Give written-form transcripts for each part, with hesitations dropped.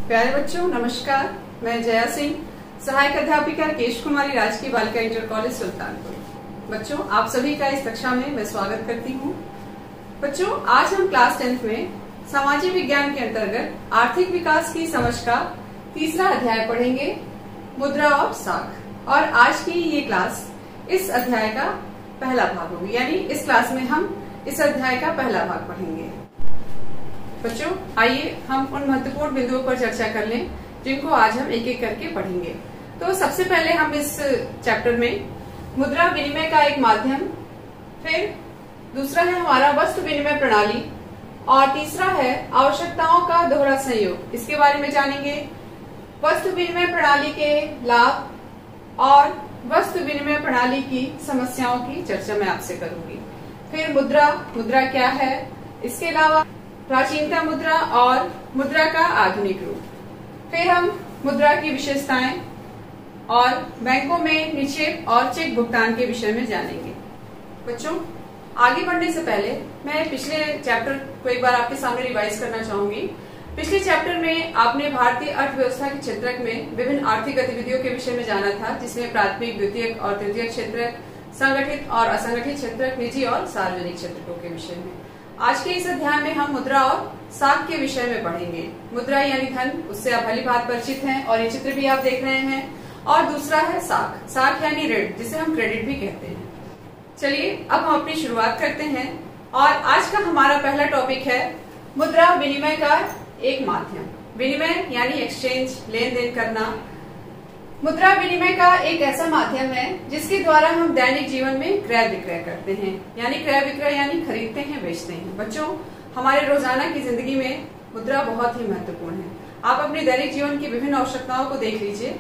प्यारे बच्चों नमस्कार। मैं जया सिंह, सहायक अध्यापिका केश कुमारी राजकीय बालिका इंटर कॉलेज सुल्तानपुर। बच्चों आप सभी का इस कक्षा में मैं स्वागत करती हूँ। बच्चों आज हम क्लास 10th में सामाजिक विज्ञान के अंतर्गत आर्थिक विकास की समझ का तीसरा अध्याय पढ़ेंगे, मुद्रा और साख। और आज की ये क्लास इस अध्याय का पहला भाग होगी, यानी इस क्लास में हम इस अध्याय का पहला भाग पढ़ेंगे। बच्चों आइए हम उन महत्वपूर्ण बिंदुओं पर चर्चा कर लें जिनको आज हम एक एक करके पढ़ेंगे। तो सबसे पहले हम इस चैप्टर में मुद्रा विनिमय का एक माध्यम, फिर दूसरा है हमारा वस्तु विनिमय प्रणाली और तीसरा है आवश्यकताओं का दोहरा संयोग, इसके बारे में जानेंगे। वस्तु विनिमय प्रणाली के लाभ और वस्तु विनिमय प्रणाली की समस्याओं की चर्चा मैं आपसे करूंगी। फिर मुद्रा क्या है, इसके अलावा प्राचीनता मुद्रा और मुद्रा का आधुनिक रूप, फिर हम मुद्रा की विशेषताएं और बैंकों में निक्षेप और चेक भुगतान के विषय में जानेंगे। बच्चों आगे बढ़ने से पहले मैं पिछले चैप्टर को एक बार आपके सामने रिवाइज करना चाहूंगी। पिछले चैप्टर में आपने भारतीय अर्थव्यवस्था के क्षेत्रक में विभिन्न आर्थिक गतिविधियों के विषय में जाना था, जिसमें प्राथमिक, द्वितीयक और तृतीयक क्षेत्र, संगठित और असंगठित क्षेत्रक, निजी और सार्वजनिक क्षेत्रकों के विषय में। आज के इस अध्याय में हम मुद्रा और साख के विषय में पढ़ेंगे। मुद्रा यानी धन, उससे आप भली भांति परिचित हैं और ये चित्र भी आप देख रहे हैं। और दूसरा है साख यानी ऋण, जिसे हम क्रेडिट भी कहते हैं। चलिए अब हम अपनी शुरुआत करते हैं और आज का हमारा पहला टॉपिक है मुद्रा विनिमय का एक माध्यम। विनिमय यानी एक्सचेंज, लेन देन करना। मुद्रा विनिमय का एक ऐसा माध्यम है जिसके द्वारा हम दैनिक जीवन में क्रय विक्रय करते हैं, यानी क्रय विक्रय यानी खरीदते हैं, बेचते हैं। बच्चों हमारे रोजाना की जिंदगी में मुद्रा बहुत ही महत्वपूर्ण है। आप अपने दैनिक जीवन की विभिन्न आवश्यकताओं को देख लीजिए,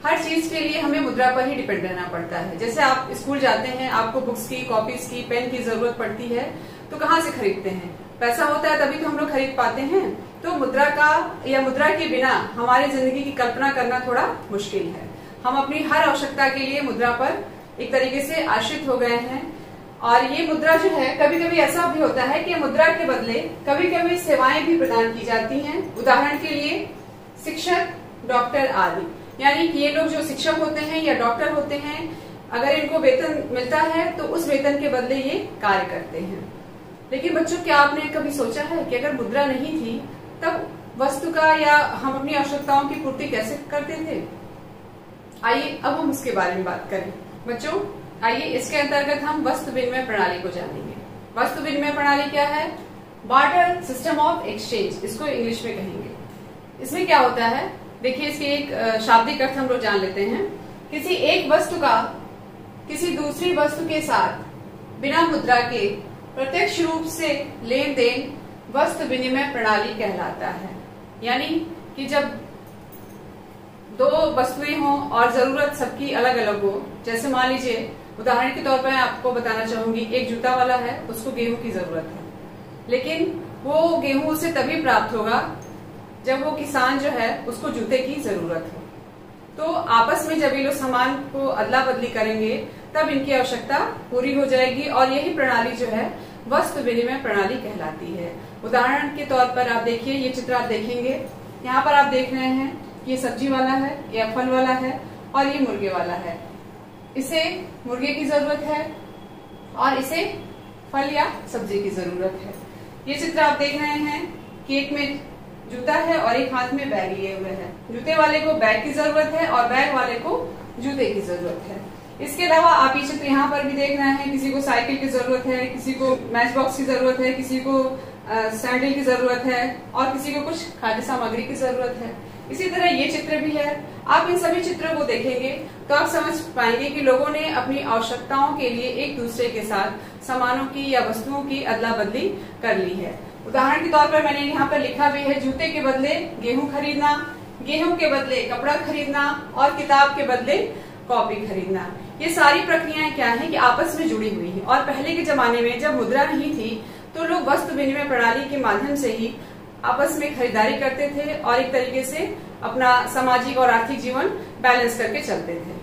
हर चीज के लिए हमें मुद्रा पर ही डिपेंड रहना पड़ता है। जैसे आप स्कूल जाते हैं, आपको बुक्स की, कॉपीज की, पेन की जरूरत पड़ती है, तो कहाँ से खरीदते हैं? पैसा होता है तभी तो हम लोग खरीद पाते हैं। तो मुद्रा का या मुद्रा के बिना हमारी जिंदगी की कल्पना करना थोड़ा मुश्किल है। हम अपनी हर आवश्यकता के लिए मुद्रा पर एक तरीके से आश्रित हो गए हैं। और ये मुद्रा जो है, कभी कभी ऐसा भी होता है कि मुद्रा के बदले कभी कभी सेवाएं भी प्रदान की जाती हैं। उदाहरण के लिए शिक्षक, डॉक्टर आदि, यानी कि ये लोग जो शिक्षक होते हैं या डॉक्टर होते हैं, अगर इनको वेतन मिलता है तो उस वेतन के बदले ये कार्य करते हैं। लेकिन बच्चों क्या आपने कभी सोचा है कि अगर मुद्रा नहीं थी तब वस्तु का या हम अपनी आवश्यकताओं की पूर्ति कैसे करते थे? आइए अब हम उसके बारे में बात करें। बच्चों आइए इसके अंतर्गत हम वस्तु विनिमय प्रणाली को जानेंगे। वस्तु विनिमय प्रणाली क्या है? बार्टर सिस्टम ऑफ एक्सचेंज, इसको इंग्लिश में कहेंगे। इसमें क्या होता है, देखिए इसके एक शाब्दिक अर्थ हम लोग जान लेते हैं। किसी एक वस्तु का किसी दूसरी वस्तु के साथ बिना मुद्रा के प्रत्यक्ष रूप से लेन देन वस्तु विनिमय प्रणाली कहलाता है। यानी कि जब दो वस्तुएं हों और जरूरत सबकी अलग अलग हो, जैसे मान लीजिए उदाहरण के तौर पर मैं आपको बताना चाहूंगी, एक जूता वाला है, उसको गेहूं की जरूरत है, लेकिन वो गेहूं उसे तभी प्राप्त होगा जब वो किसान जो है उसको जूते की जरूरत हो। तो आपस में जब ये लोग सामान को अदला बदली करेंगे तब इनकी आवश्यकता पूरी हो जाएगी और यही प्रणाली जो है वस्तु विनिमय प्रणाली कहलाती है। उदाहरण के तौर पर आप देखिए, ये चित्र आप देखेंगे, यहाँ पर आप देख रहे हैं ये सब्जी वाला है, ये फल वाला है और ये मुर्गे वाला है। इसे मुर्गे की जरूरत है और इसे फल या सब्जी की जरूरत है। ये चित्र आप देख रहे हैं कि एक में जूता है और एक हाथ में बैग लिए हुए है। जूते वाले को बैग की जरूरत है और बैग वाले को जूते की जरूरत है। इसके अलावा आप ये चित्र यहाँ पर भी देख रहे हैं, किसी को साइकिल की जरूरत है, किसी को मैच बॉक्स की जरूरत है, किसी को सैंडल की जरूरत है और किसी को कुछ खाद्य सामग्री की जरूरत है। इसी तरह ये चित्र भी है। आप इन सभी चित्रों को देखेंगे तो आप समझ पाएंगे कि लोगों ने अपनी आवश्यकताओं के लिए एक दूसरे के साथ सामानों की या वस्तुओं की अदला बदली कर ली है। उदाहरण के तौर पर मैंने यहाँ पर लिखा भी है, जूते के बदले गेहूं खरीदना, गेहूं के बदले कपड़ा खरीदना और किताब के बदले कॉपी खरीदना। ये सारी प्रक्रियाएं क्या है कि आपस में जुड़ी हुई है। और पहले के जमाने में जब मुद्रा नहीं थी तो लोग वस्तु विनिमय प्रणाली के माध्यम से ही आपस में खरीदारी करते थे और एक तरीके से अपना सामाजिक और आर्थिक जीवन बैलेंस करके चलते थे।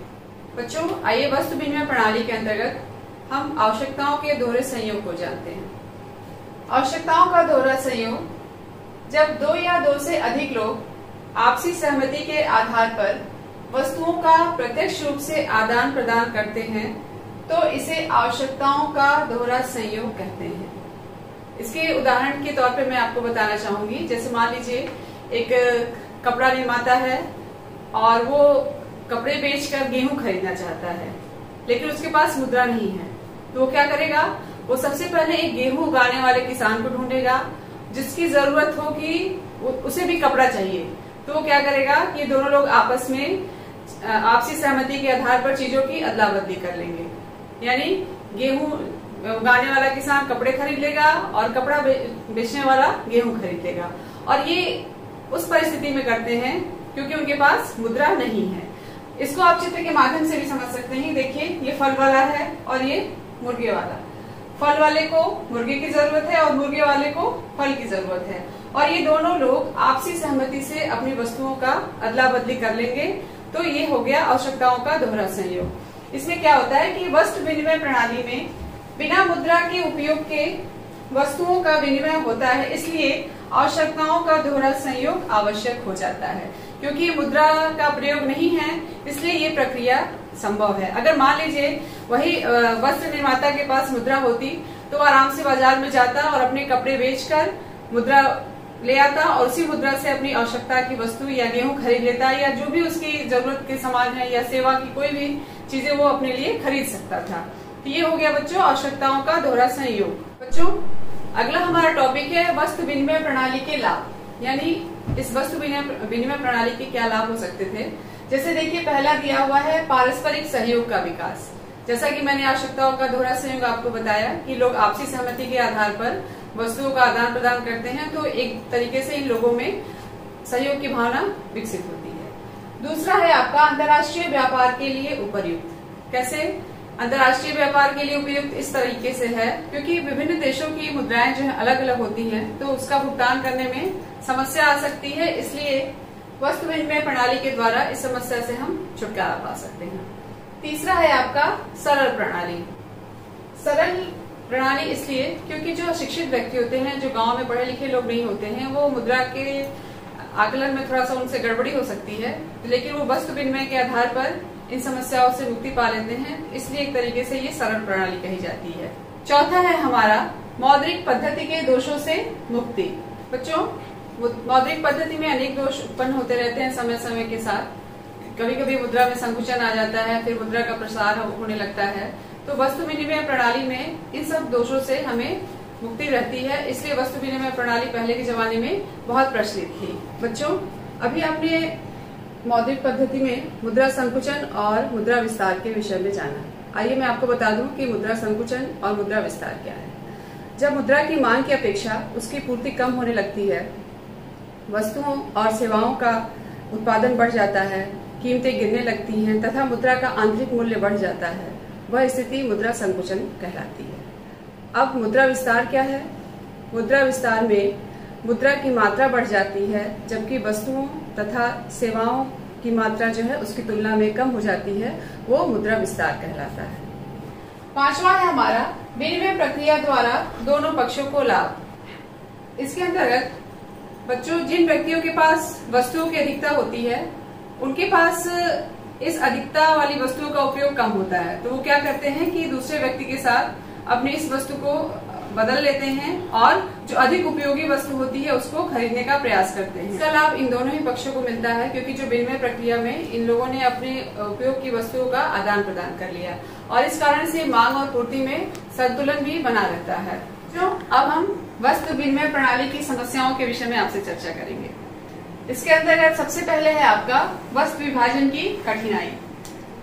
बच्चों आइए वस्तु विनिमय प्रणाली के अंतर्गत हम आवश्यकताओं के दोहरे संयोग को जानते हैं। आवश्यकताओं का दोहरा संयोग जब दो या दो से अधिक लोग आपसी सहमति के आधार पर वस्तुओं का प्रत्यक्ष रूप से आदान प्रदान करते हैं तो इसे आवश्यकताओं का दोहरा संयोग कहते हैं। इसके उदाहरण के तौर पे मैं आपको बताना चाहूंगी, जैसे मान लीजिए एक कपड़ा निर्माता है और वो कपड़े बेचकर गेहूं खरीदना चाहता है, लेकिन उसके पास मुद्रा नहीं है, तो वो क्या करेगा, वो सबसे पहले एक गेहूं उगाने वाले किसान को ढूंढेगा जिसकी जरूरत हो कि उसे भी कपड़ा चाहिए। तो वो क्या करेगा कि ये दोनों लोग आपस में आपसी सहमति के आधार पर चीजों की अदला बदली कर लेंगे, यानी गेहूं उगाने वाला किसान कपड़े खरीद लेगा और कपड़ा बेचने वाला गेहूं खरीद लेगा। और ये उस परिस्थिति में करते हैं क्योंकि उनके पास मुद्रा नहीं है। इसको आप चित्र के माध्यम से भी समझ सकते हैं। देखिए, ये फल वाला है और ये मुर्गे वाला। फल वाले को मुर्गे की जरूरत है और मुर्गे वाले को फल की जरूरत है, और ये दोनों लोग आपसी सहमति से अपनी वस्तुओं का अदला बदली कर लेंगे। तो ये हो गया आवश्यकताओं का दोहरा संयोग। इसमें क्या होता है कि वस्तु विनिमय प्रणाली में बिना मुद्रा के उपयोग के वस्तुओं का विनिमय होता है, इसलिए आवश्यकताओं का दोहरा संयोग आवश्यक हो जाता है। क्योंकि मुद्रा का प्रयोग नहीं है, इसलिए ये प्रक्रिया संभव है। अगर मान लीजिए वही वस्त्र निर्माता के पास मुद्रा होती तो आराम से बाजार में जाता और अपने कपड़े बेचकर मुद्रा ले आता और उसी मुद्रा से अपनी आवश्यकता की वस्तु या गेहूं खरीद लेता, या जो भी उसकी जरूरत के सामान है या सेवा की कोई भी चीजें वो अपने लिए खरीद सकता था। तो ये हो गया बच्चों आवश्यकताओं का दोहरा संयोग। बच्चों, अगला हमारा टॉपिक है वस्तु विनिमय प्रणाली के लाभ, यानी इस वस्तु विनिमय प्रणाली के क्या लाभ हो सकते थे। जैसे देखिए, पहला दिया हुआ है पारस्परिक सहयोग का विकास। जैसा कि मैंने आवश्यकताओं का दोहरा संयोग आपको बताया कि लोग आपसी सहमति के आधार पर वस्तुओं का आदान प्रदान करते हैं, तो एक तरीके से इन लोगों में सहयोग की भावना विकसित होती है। दूसरा है आपका अंतर्राष्ट्रीय व्यापार के लिए उपयुक्त। कैसे अंतर्राष्ट्रीय व्यापार के लिए उपयुक्त? इस तरीके से है क्योंकि विभिन्न देशों की मुद्राएं जो है अलग अलग होती हैं, तो उसका भुगतान करने में समस्या आ सकती है, इसलिए वस्तु विनिमय प्रणाली के द्वारा इस समस्या से हम छुटकारा पा सकते हैं। तीसरा है आपका सरल प्रणाली। सरल प्रणाली इसलिए क्योंकि जो शिक्षित व्यक्ति होते हैं, जो गांव में पढ़े लिखे लोग नहीं होते हैं, वो मुद्रा के आकलन में थोड़ा सा उनसे गड़बड़ी हो सकती है, लेकिन वो वस्तु विनिमय के आधार पर इन समस्याओं से मुक्ति पा लेते हैं, इसलिए एक तरीके से ये सरल प्रणाली कही जाती है। चौथा है हमारा मौद्रिक पद्धति के दोषों से मुक्ति। बच्चों, मौद्रिक पद्धति में अनेक दोष उत्पन्न होते रहते हैं समय समय के साथ। कभी कभी मुद्रा में संकुचन आ जाता है, फिर मुद्रा का प्रसार होने लगता है। तो वस्तु विनिमय प्रणाली में इन सब दोषों से हमें मुक्ति रहती है, इसलिए वस्तु विनिमय प्रणाली पहले के जमाने में बहुत प्रचलित थी। बच्चों, अभी आपने मौद्रिक पद्धति में मुद्रा संकुचन और मुद्रा विस्तार के विषय में जाना। आइए मैं आपको बता दूं कि मुद्रा संकुचन और मुद्रा विस्तार क्या है। जब मुद्रा की मांग की अपेक्षा उसकी पूर्ति कम होने लगती है, वस्तुओं और सेवाओं का उत्पादन बढ़ जाता है, कीमतें गिरने लगती हैं तथा मुद्रा का आंतरिक मूल्य बढ़ जाता है, वह स्थिति मुद्रा संकुचन कहलाती है। अब मुद्रा विस्तार क्या है? मुद्रा विस्तार में मुद्रा की मात्रा बढ़ जाती है, जबकि वस्तुओं तथा सेवाओं की मात्रा जो है उसकी तुलना में कम हो जाती है, वो मुद्रा विस्तार कहलाता है। पांचवा है हमारा विनिमय प्रक्रिया द्वारा दोनों पक्षों को लाभ। इसके अंतर्गत बच्चों, जिन व्यक्तियों के पास वस्तुओं की अधिकता होती है, उनके पास इस अधिकता वाली वस्तुओं का उपयोग कम होता है, तो वो क्या करते हैं कि दूसरे व्यक्ति के साथ अपने इस वस्तु को बदल लेते हैं और जो अधिक उपयोगी वस्तु होती है उसको खरीदने का प्रयास करते हैं। इसका लाभ इन दोनों ही पक्षों को मिलता है, क्योंकि जो विनिमय प्रक्रिया में इन लोगों ने अपने उपयोग की वस्तुओं का आदान प्रदान कर लिया और इस कारण से मांग और पूर्ति में संतुलन भी बना रहता है। जो अब हम वस्तु विनिमय प्रणाली की समस्याओं के विषय में आपसे चर्चा करेंगे। इसके अंतर्गत सबसे पहले है आपका वस्तु विभाजन की कठिनाई।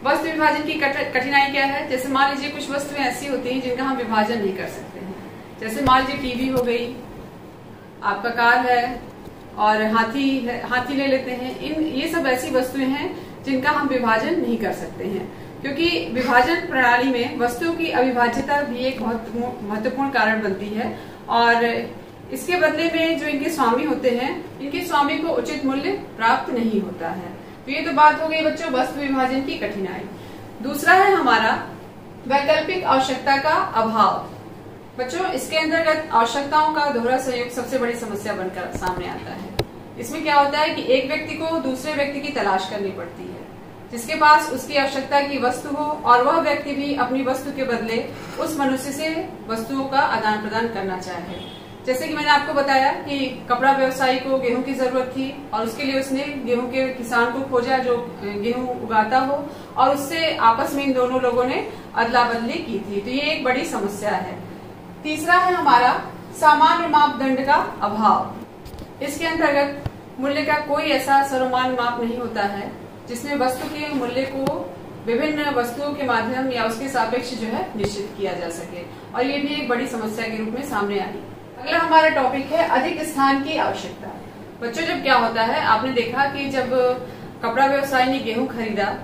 वस्तु विभाजन की कठिनाई क्या है? जैसे मान लीजिए कुछ वस्तुएं ऐसी होती हैं जिनका हम विभाजन नहीं कर सकते हैं। जैसे मान लीजिए टीवी हो गई, आपका कार है और हाथी है, हाथी ले लेते हैं। ये सब ऐसी वस्तुएं हैं जिनका हम विभाजन नहीं कर सकते हैं, क्योंकि विभाजन प्रणाली में वस्तुओं की अविभाज्यता भी एक बहुत महत्वपूर्ण कारण बनती है और इसके बदले में जो इनके स्वामी होते हैं, इनके स्वामी को उचित मूल्य प्राप्त नहीं होता है। तो ये तो बात हो गई बच्चों वस्तु विभाजन की कठिनाई। दूसरा है हमारा वैकल्पिक आवश्यकता का अभाव। बच्चों, इसके अंतर्गत आवश्यकताओं का दोहरा संयोग सबसे बड़ी समस्या बनकर सामने आता है। इसमें क्या होता है कि एक व्यक्ति को दूसरे व्यक्ति की तलाश करनी पड़ती है, जिसके पास उसकी आवश्यकता की वस्तु हो और वह व्यक्ति भी अपनी वस्तु के बदले उस मनुष्य से वस्तुओं का आदान प्रदान करना चाहे। जैसे कि मैंने आपको बताया कि कपड़ा व्यवसायी को गेहूं की जरूरत थी और उसके लिए उसने गेहूं के किसान को खोजा जो गेहूं उगाता हो, और उससे आपस में इन दोनों लोगों ने अदला बदली की थी। तो ये एक बड़ी समस्या है। तीसरा है हमारा सामान्य मापदंड का अभाव। इसके अंतर्गत मूल्य का कोई ऐसा सर्वमान्य माप नहीं होता है जिसमें वस्तु के मूल्य को विभिन्न वस्तुओं के माध्यम या उसके सापेक्ष जो है निश्चित किया जा सके, और ये भी एक बड़ी समस्या के रूप में सामने आई। अगला हमारा टॉपिक है अधिक स्थान की आवश्यकता। बच्चों, जब क्या होता है, आपने देखा कि जब कपड़ा व्यवसायी ने गेहूं खरीदा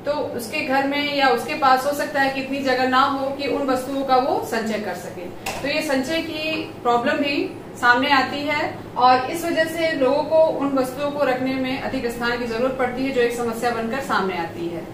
तो उसके घर में या उसके पास हो सकता है कि इतनी जगह ना हो कि उन वस्तुओं का वो संचय कर सके। तो ये संचय की प्रॉब्लम भी सामने आती है और इस वजह से लोगों को उन वस्तुओं को रखने में अधिक स्थान की जरूरत पड़ती है, जो एक समस्या बनकर सामने आती है।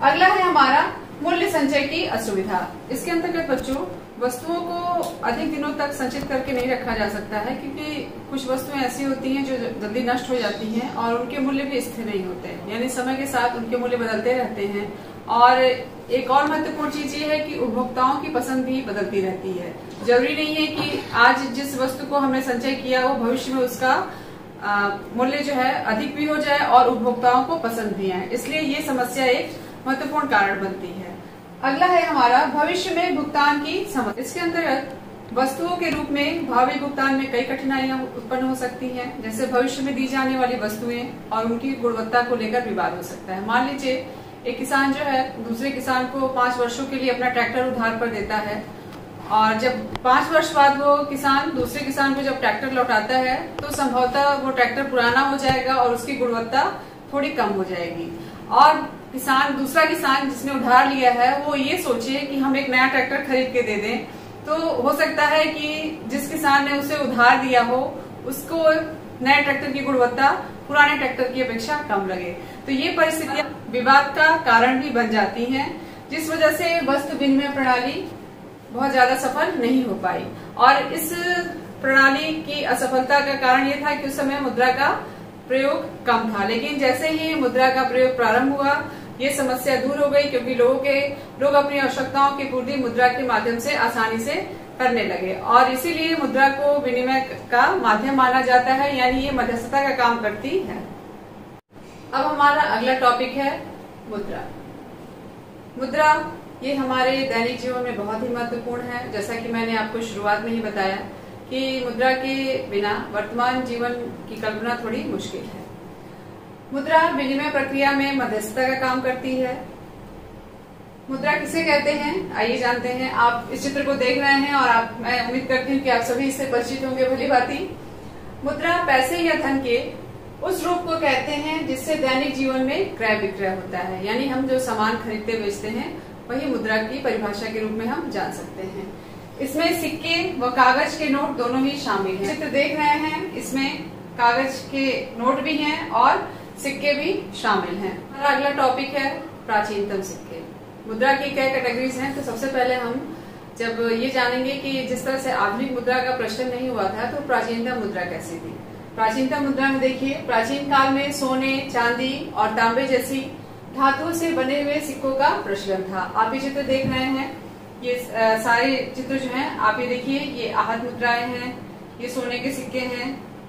अगला है हमारा मूल्य संचय की असुविधा। इसके अंतर्गत बच्चों, वस्तुओं को अधिक दिनों तक संचित करके नहीं रखा जा सकता है, क्योंकि कुछ वस्तुएं ऐसी होती हैं जो जल्दी नष्ट हो जाती हैं और उनके मूल्य भी स्थिर नहीं होते, यानी समय के साथ उनके मूल्य बदलते रहते हैं। और एक और महत्वपूर्ण चीज ये है कि उपभोक्ताओं की पसंद भी बदलती रहती है। जरूरी नहीं है कि आज जिस वस्तु को हमने संचय किया वो भविष्य में उसका मूल्य जो है अधिक भी हो जाए और उपभोक्ताओं को पसंद भी आए, इसलिए ये समस्या एक महत्वपूर्ण कारण बनती है। अगला है हमारा भविष्य में भुगतान की समस्या। इसके अंतर्गत वस्तुओं के रूप में भावी भुगतान में कई कठिनाइयां उत्पन्न हो सकती हैं, जैसे भविष्य में दी जाने वाली वस्तुएं और उनकी गुणवत्ता को लेकर विवाद हो सकता है। मान लीजिए एक किसान जो है दूसरे किसान को 5 वर्षों के लिए अपना ट्रैक्टर उधार पर देता है, और जब 5 वर्ष बाद वो किसान दूसरे किसान को जब ट्रैक्टर लौटाता है तो संभवतः वो ट्रैक्टर पुराना हो जाएगा और उसकी गुणवत्ता थोड़ी कम हो जाएगी, और दूसरा किसान जिसने उधार लिया है वो ये सोचे कि हम एक नया ट्रैक्टर खरीद के दे दें, तो हो सकता है कि जिस किसान ने उसे उधार दिया हो उसको नए ट्रैक्टर की गुणवत्ता पुराने ट्रैक्टर की अपेक्षा कम लगे। तो ये परिस्थितियां विवाद का कारण भी बन जाती हैं, जिस वजह से वस्तु विनिमय प्रणाली बहुत ज्यादा सफल नहीं हो पाई। और इस प्रणाली की असफलता का कारण ये था कि उस समय मुद्रा का प्रयोग कम था, लेकिन जैसे ही मुद्रा का प्रयोग प्रारंभ हुआ ये समस्या दूर हो गई, क्योंकि लोग अपनी आवश्यकताओं की पूर्ति मुद्रा के माध्यम से आसानी से करने लगे, और इसीलिए मुद्रा को विनिमय का माध्यम माना जाता है, यानी ये मध्यस्थता का काम करती है। अब हमारा अगला टॉपिक है मुद्रा। मुद्रा ये हमारे दैनिक जीवन में बहुत ही महत्वपूर्ण है। जैसा कि मैंने आपको शुरुआत में ही बताया कि मुद्रा के बिना वर्तमान जीवन की कल्पना थोड़ी मुश्किल है। मुद्रा विनिमय प्रक्रिया में मध्यस्थता का काम करती है। मुद्रा किसे कहते हैं, आइए जानते हैं। आप इस चित्र को देख रहे हैं और मैं उम्मीद करती हूँ कि आप सभी इससे परिचित होंगे भली भांति। मुद्रा पैसे या धन के उस रूप को कहते हैं जिससे दैनिक जीवन में क्रय विक्रय होता है, यानी हम जो सामान खरीदते बेचते हैं वही मुद्रा की परिभाषा के रूप में हम जान सकते हैं। इसमें सिक्के व कागज के नोट दोनों ही शामिल हैं। चित्र देख रहे हैं, इसमें कागज के नोट भी हैं और सिक्के भी शामिल हैं। हमारा अगला टॉपिक है प्राचीनतम सिक्के। मुद्रा की कई कैटेगरीज हैं, तो सबसे पहले हम जब ये जानेंगे कि जिस तरह से आधुनिक मुद्रा का प्रचलन नहीं हुआ था तो प्राचीनतम मुद्रा कैसी थी। प्राचीनतम मुद्रा में देखिए, प्राचीन काल में सोने, चांदी और तांबे जैसी धातुओं से बने हुए सिक्कों का प्रचलन था। आप ये चित्र देख रहे हैं, ये सारे चित्र जो हैं आप ये देखिए, ये आहत मुद्राएं हैं, ये सोने के सिक्के हैं,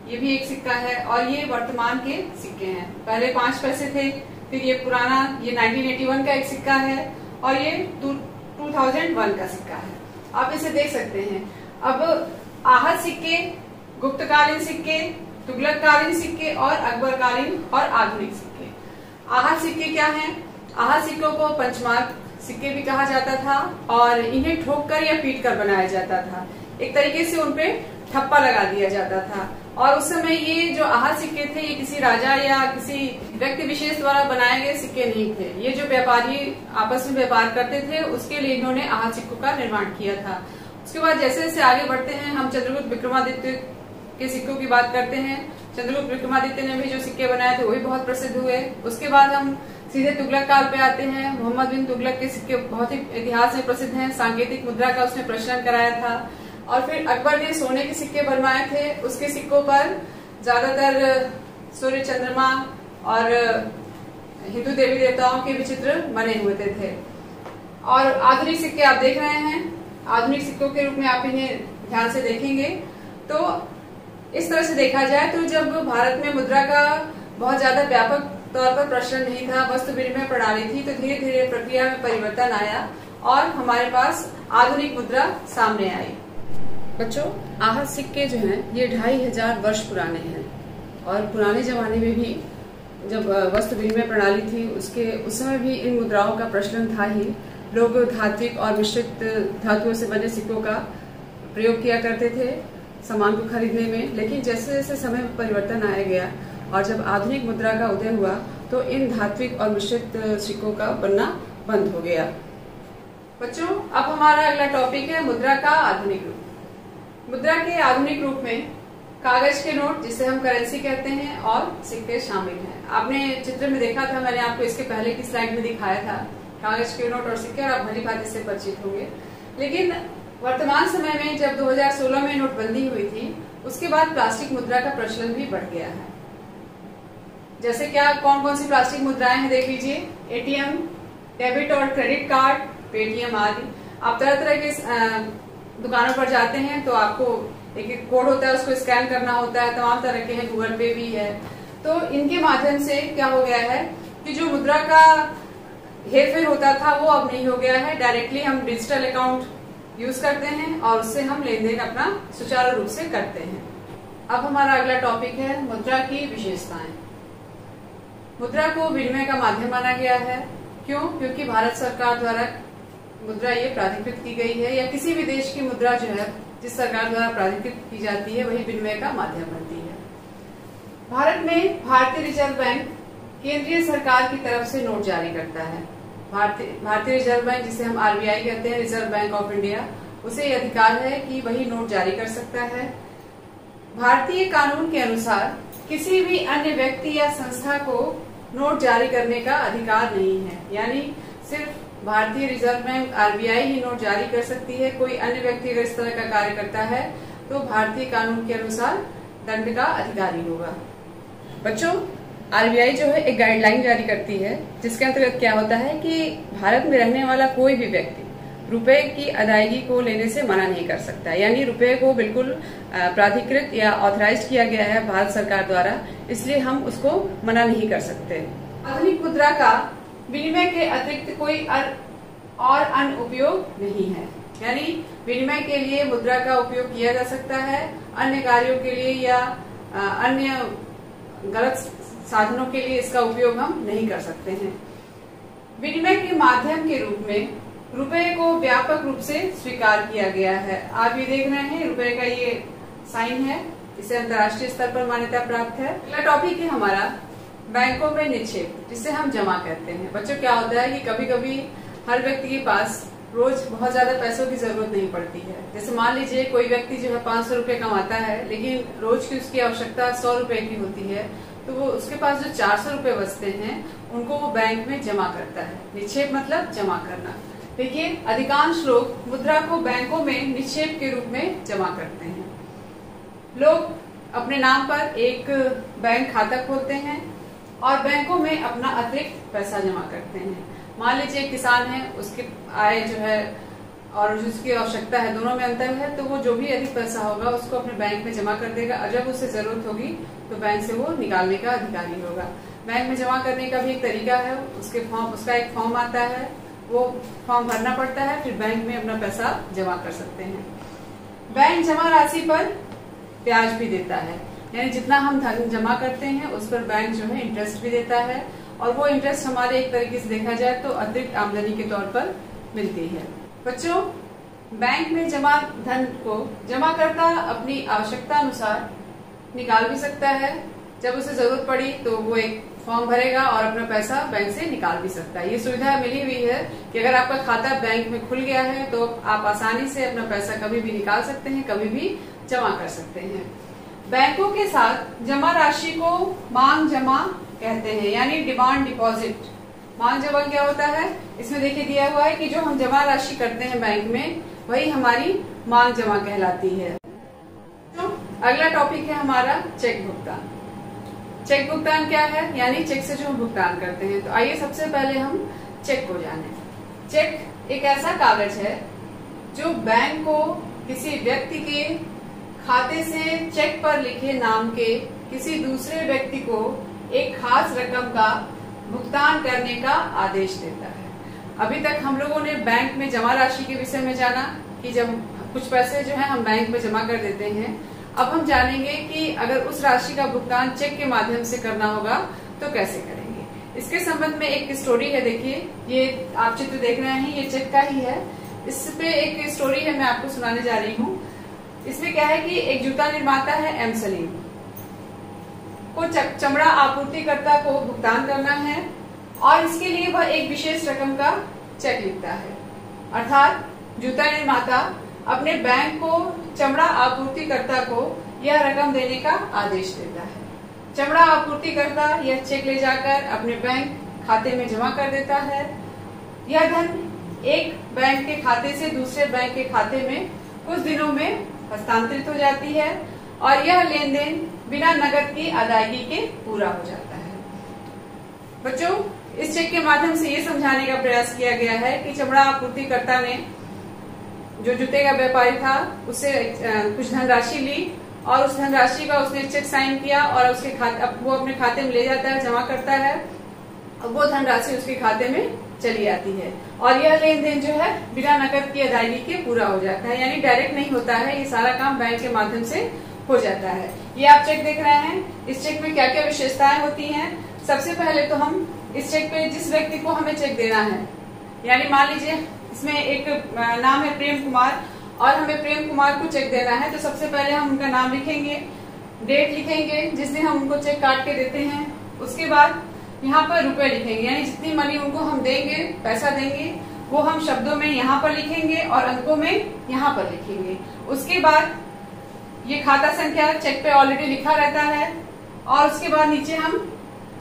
ये भी एक सिक्का है, और ये वर्तमान के सिक्के हैं। पहले 5 पैसे थे, फिर ये पुराना, ये 1981 का एक सिक्का है, और ये 2001 का सिक्का है। आप इसे देख सकते हैं। अब आहत सिक्के, गुप्तकालीन सिक्के, तुगलककालीन सिक्के और अकबरकालीन और आधुनिक सिक्के। आहत सिक्के क्या हैं? आहत सिक्कों को पंचमार्क सिक्के भी कहा जाता था और इन्हें ठोककर या पीटकर बनाया जाता था। एक तरीके से उनपे ठप्पा लगा दिया जाता था, और उस समय ये जो आहत सिक्के थे ये किसी राजा या किसी व्यक्ति विशेष द्वारा बनाए गए सिक्के नहीं थे। ये जो व्यापारी आपस में व्यापार करते थे उसके लिए इन्होंने आहत सिक्कों का निर्माण किया था। उसके बाद जैसे जैसे आगे बढ़ते हैं हम चंद्रगुप्त विक्रमादित्य के सिक्कों की बात करते हैं। चंद्रगुप्त विक्रमादित्य ने भी जो सिक्के बनाए थे वो भी बहुत प्रसिद्ध हुए। उसके बाद हम सीधे तुगलक काल पे आते हैं। मोहम्मद बिन तुगलक के सिक्के बहुत ही इतिहास में प्रसिद्ध हैं। सांकेतिक मुद्रा का उसने प्रचलन कराया था। और फिर अकबर ने सोने के सिक्के बनवाए थे। उसके सिक्कों पर ज्यादातर सूर्य, चंद्रमा और हिंदू देवी देवताओं के भी चित्र बने हुए थे। और आधुनिक सिक्के आप देख रहे हैं। आधुनिक सिक्कों के रूप में आप इन्हें ध्यान से देखेंगे तो इस तरह से देखा जाए तो जब भारत में मुद्रा का बहुत ज्यादा व्यापक तौर पर प्रचलन नहीं था, वस्तु विनिमय प्रणाली थी, तो धीरे धीरे प्रक्रिया में परिवर्तन आया और हमारे पास आधुनिक मुद्रा सामने आई। बच्चों, आहत सिक्के जो हैं ये 2500 वर्ष पुराने हैं और पुराने जमाने में भी जब वस्तु विनिमय प्रणाली थी उस समय भी इन मुद्राओं का प्रचलन था ही। लोग धात्विक और मिश्रित धातुओं से बने सिक्कों का प्रयोग किया करते थे सामान को खरीदने में, लेकिन जैसे जैसे समय में परिवर्तन आया गया और जब आधुनिक मुद्रा का उदय हुआ तो इन धात्विक और मिश्रित सिक्कों का बनना बंद हो गया। बच्चों, अब हमारा अगला टॉपिक है मुद्रा का आधुनिक रूप। मुद्रा के आधुनिक रूप में कागज के नोट, जिसे हम करेंसी कहते हैं, और सिक्के शामिल हैं। आपने चित्र में देखा था, मैंने आपको इसके पहले की स्लाइड में दिखाया था कागज के नोट और सिक्के, और आप भली भांति से परिचित होंगे। लेकिन वर्तमान समय में जब 2016 में नोटबंदी हुई थी, उसके बाद प्लास्टिक मुद्रा का प्रचलन भी बढ़ गया है। जैसे क्या कौन कौन सी प्लास्टिक मुद्राएं हैं देख लीजिए। एटीएम, डेबिट और क्रेडिट कार्ड, पेटीएम आदि। आप तरह तरह के दुकानों पर जाते हैं तो आपको एक एक कोड होता है, उसको स्कैन करना होता है। तमाम तरह के हैं, गूगल पे भी है। तो इनके माध्यम से क्या हो गया है कि जो मुद्रा का हेरफेर होता था वो अब नहीं हो गया है। डायरेक्टली हम डिजिटल अकाउंट यूज करते हैं और उससे हम लेन देन अपना सुचारू रूप से करते हैं। अब हमारा अगला टॉपिक है मुद्रा की विशेषताएं। मुद्रा को विनिमय का माध्यम माना गया है। क्यों? क्योंकि भारत सरकार द्वारा मुद्रा ये प्राधिकृत की गई है, या किसी भी देश की मुद्रा जो है जिस सरकार द्वारा प्राधिकृत की जाती है वही विनिमय का माध्यम बनती है। भारत में भारतीय रिजर्व बैंक केंद्रीय सरकार की तरफ से नोट जारी करता है। भारतीय रिजर्व बैंक, जिसे हम आरबीआई कहते हैं, रिजर्व बैंक ऑफ इंडिया, उसे ये अधिकार है कि वही नोट जारी कर सकता है। भारतीय कानून के अनुसार किसी भी अन्य व्यक्ति या संस्था को नोट जारी करने का अधिकार नहीं है। यानी सिर्फ भारतीय रिजर्व बैंक आरबीआई ही नोट जारी कर सकती है। कोई अन्य व्यक्ति अगर इस तरह का कार्य करता है तो भारतीय कानून के अनुसार दंड का अधिकारी होगा। बच्चों, आरबीआई जो है एक गाइडलाइन जारी करती है, जिसके अंतर्गत क्या होता है कि भारत में रहने वाला कोई भी व्यक्ति रुपए की अदायगी को लेने से मना नहीं कर सकता। यानी रुपए को बिल्कुल प्राधिकृत या ऑथराइज किया गया है भारत सरकार द्वारा, इसलिए हम उसको मना नहीं कर सकते। आधुनिक मुद्रा का विनिमय के अतिरिक्त कोई और अन्य उपयोग नहीं है। यानी विनिमय के लिए मुद्रा का उपयोग किया जा सकता है, अन्य कार्यों के लिए या अन्य गलत साधनों के लिए इसका उपयोग हम नहीं कर सकते हैं। विनिमय के माध्यम के रूप में रुपए को व्यापक रूप से स्वीकार किया गया है। आप ये देख रहे हैं, रुपए का ये साइन है, इसे अंतर्राष्ट्रीय स्तर पर मान्यता प्राप्त है। अगला टॉपिक है हमारा बैंकों में निक्षेप, जिसे हम जमा कहते हैं। बच्चों, क्या होता है कि कभी कभी हर व्यक्ति के पास रोज बहुत ज्यादा पैसों की जरूरत नहीं पड़ती है। जैसे मान लीजिए कोई व्यक्ति जो है 500 रुपए कमाता है, लेकिन रोज की उसकी आवश्यकता 100 रुपए की होती है, तो वो उसके पास जो 400 रुपए बचते हैं उनको वो बैंक में जमा करता है। निक्षेप मतलब जमा करना। देखिए, अधिकांश लोग मुद्रा को बैंकों में निक्षेप के रूप में जमा करते हैं। लोग अपने नाम पर एक बैंक खाता खोलते हैं और बैंकों में अपना अतिरिक्त पैसा जमा करते हैं। मान लीजिए किसान है, उसकी आय जो है और जिसकी आवश्यकता है, दोनों में अंतर है, तो वो जो भी अधिक पैसा होगा उसको अपने बैंक में जमा कर देगा और जब उसे जरूरत होगी तो बैंक से वो निकालने का अधिकारी होगा। बैंक में जमा करने का भी एक तरीका है, उसका एक फॉर्म आता है, वो फॉर्म भरना पड़ता है, फिर बैंक में अपना पैसा जमा कर सकते हैं। बैंक जमा राशि पर ब्याज भी देता है, यानी जितना हम धन जमा करते हैं उस पर बैंक जो है इंटरेस्ट भी देता है, और वो इंटरेस्ट हमारे एक तरीके से देखा जाए तो अतिरिक्त आमदनी के तौर पर मिलती है। बच्चों, बैंक में जमा धन को जमाकर्ता अपनी आवश्यकता अनुसार निकाल भी सकता है। जब उसे जरूरत पड़ी तो वो एक फॉर्म भरेगा और अपना पैसा बैंक से निकाल भी सकता है। ये सुविधा मिली हुई है कि अगर आपका खाता बैंक में खुल गया है तो आप आसानी से अपना पैसा कभी भी निकाल सकते हैं, कभी भी जमा कर सकते हैं। बैंकों के साथ जमा राशि को मांग जमा कहते हैं, यानी डिमांड डिपॉजिट। मांग जमा क्या होता है? इसमें देखिए दिया हुआ है कि जो हम जमा राशि करते हैं बैंक में वही हमारी मांग जमा कहलाती है। तो अगला टॉपिक है हमारा चेक भुगतान। चेक भुगतान क्या है, यानी चेक से जो हम भुगतान करते हैं। तो आइए सबसे पहले हम चेक को जानें। चेक एक ऐसा कागज है जो बैंक को किसी व्यक्ति के खाते से चेक पर लिखे नाम के किसी दूसरे व्यक्ति को एक खास रकम का भुगतान करने का आदेश देता है। अभी तक हम लोगों ने बैंक में जमा राशि के विषय में जाना कि जब कुछ पैसे जो है हम बैंक में जमा कर देते हैं। अब हम जानेंगे कि अगर उस राशि का भुगतान चेक के माध्यम से करना होगा तो कैसे करेंगे। इसके संबंध में एक स्टोरी है। देखिए, ये आप चित्र देख रहे हैं, ये चेक का ही है। इस पे एक स्टोरी है, मैं आपको सुनाने जा रही हूँ। इसमें क्या है कि एक जूता निर्माता है एम सलीम को चमड़ा आपूर्तिकर्ता को भुगतान करना है और इसके लिए वह एक विशेष रकम का चेक लिखता है। अर्थात जूता निर्माता अपने बैंक को चमड़ा आपूर्तिकर्ता को यह रकम देने का आदेश देता है। चमड़ा आपूर्तिकर्ता यह चेक ले जाकर अपने बैंक खाते में जमा कर देता है। यह धन एक बैंक के खाते से दूसरे बैंक के खाते में कुछ दिनों में हस्तांतरित हो जाती है और यह लेन देन बिना नकद की अदायगी के पूरा हो जाता है। बच्चों, इस चेक के माध्यम से ये समझाने का प्रयास किया गया है कि चमड़ा आपूर्तिकर्ता ने जो जूते का व्यापारी था उससे कुछ धनराशि ली और उस धनराशि का उसने चेक साइन किया और उसके वो अपने खाते में ले जाता है, जमा करता है और वो धनराशि उसके खाते में चली आती है और यह लेन देन जो है बिना नकद की अदायगी के पूरा हो जाता है, यानी डायरेक्ट नहीं होता है। ये सारा काम बैंक के माध्यम से हो जाता है। ये आप चेक देख रहे हैं। इस चेक में क्या क्या विशेषताएं होती हैं। सबसे पहले तो हम इस चेक पे जिस व्यक्ति को हमें चेक देना है, यानी मान लीजिए इसमें एक नाम है प्रेम कुमार और हमें प्रेम कुमार को चेक देना है, तो सबसे पहले हम उनका नाम लिखेंगे, डेट लिखेंगे जिस दिन हम उनको चेक काट के देते हैं। उसके बाद यहाँ पर रुपए लिखेंगे, यानी जितनी मनी उनको हम देंगे, पैसा देंगे, वो हम शब्दों में यहाँ पर लिखेंगे और अंकों में यहाँ पर लिखेंगे। उसके बाद ये खाता संख्या चेक पे ऑलरेडी लिखा रहता है और उसके बाद नीचे हम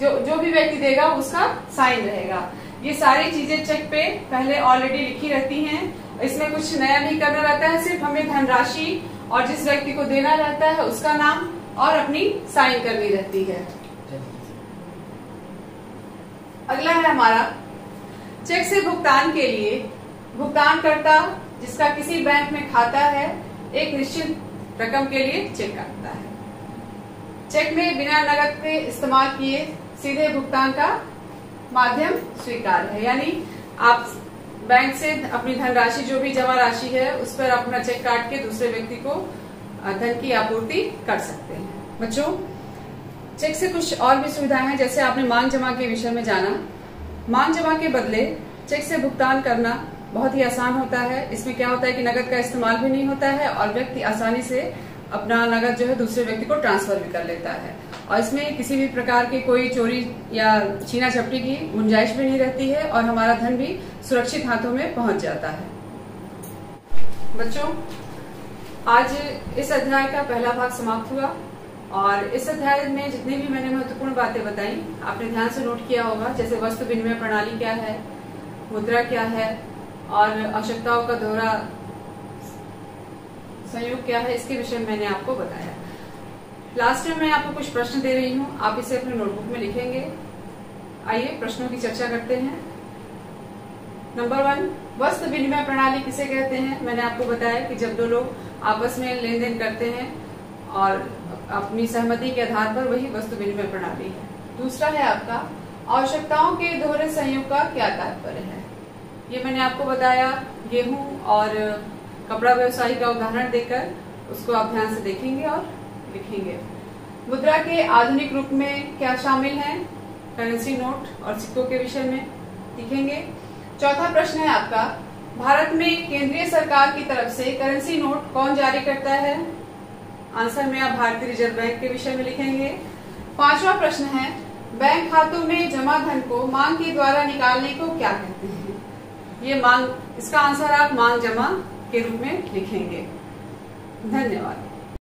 जो भी व्यक्ति देगा उसका साइन रहेगा। ये सारी चीजें चेक पे पहले ऑलरेडी लिखी रहती हैं। इसमें कुछ नया नहीं करना रहता है, सिर्फ हमें धनराशि और जिस व्यक्ति को देना रहता है उसका नाम और अपनी साइन करनी रहती है। अगला है हमारा चेक से भुगतान के लिए भुगतानकर्ता जिसका किसी बैंक में खाता है एक निश्चित रकम के लिए चेक काटता है। चेक में बिना नकद के इस्तेमाल किए सीधे भुगतान का माध्यम स्वीकार है, यानी आप बैंक से अपनी धनराशि जो भी जमा राशि है उस पर अपना चेक काट के दूसरे व्यक्ति को धन की आपूर्ति कर सकते हैं। बच्चों, चेक से कुछ और भी सुविधाएं हैं, जैसे आपने मांग जमा के विषय में जाना। मांग जमा के बदले चेक से भुगतान करना बहुत ही आसान होता है। इसमें क्या होता है कि नकद का इस्तेमाल भी नहीं होता है और व्यक्ति आसानी से अपना नकद जो है दूसरे व्यक्ति को ट्रांसफर भी कर लेता है और इसमें किसी भी प्रकार की कोई चोरी या छीना झपटी की गुंजाइश भी नहीं रहती है और हमारा धन भी सुरक्षित हाथों में पहुंच जाता है। बच्चों, आज इस अध्याय का पहला भाग समाप्त हुआ और इस अध्याय में जितनी भी मैंने महत्वपूर्ण बातें बताई आपने ध्यान से नोट किया होगा, जैसे वस्तु विनिमय प्रणाली क्या है, मुद्रा क्या है और आवश्यकताओं का दोहरा संयोग क्या है, इसके विषय में मैंने आपको बताया। लास्ट में मैं आपको कुछ प्रश्न दे रही हूँ, आप इसे अपने नोटबुक में लिखेंगे। आइए प्रश्नों की चर्चा करते हैं। नंबर 1, वस्तु विनिमय प्रणाली किसे कहते हैं। मैंने आपको बताया कि जब दो लोग आपस में लेन देन करते हैं और अपनी सहमति के आधार पर वही वस्तु विनिमय प्रणाली है। दूसरा है आपका आवश्यकताओं के दोहरे संयोग का क्या तात्पर्य है। ये मैंने आपको बताया गेहूं और कपड़ा व्यवसायी का उदाहरण देकर, उसको आप ध्यान से देखेंगे और लिखेंगे। मुद्रा के आधुनिक रूप में क्या शामिल है, करेंसी नोट और सिक्कों के विषय में लिखेंगे। चौथा प्रश्न है आपका, भारत में केंद्रीय सरकार की तरफ से करेंसी नोट कौन जारी करता है। आंसर में आप भारतीय रिजर्व बैंक के विषय में लिखेंगे। पांचवा प्रश्न है, बैंक खातों में जमा धन को मांग के द्वारा निकालने को क्या कहते हैं। ये मांग, इसका आंसर आप मांग जमा के रूप में लिखेंगे। धन्यवाद।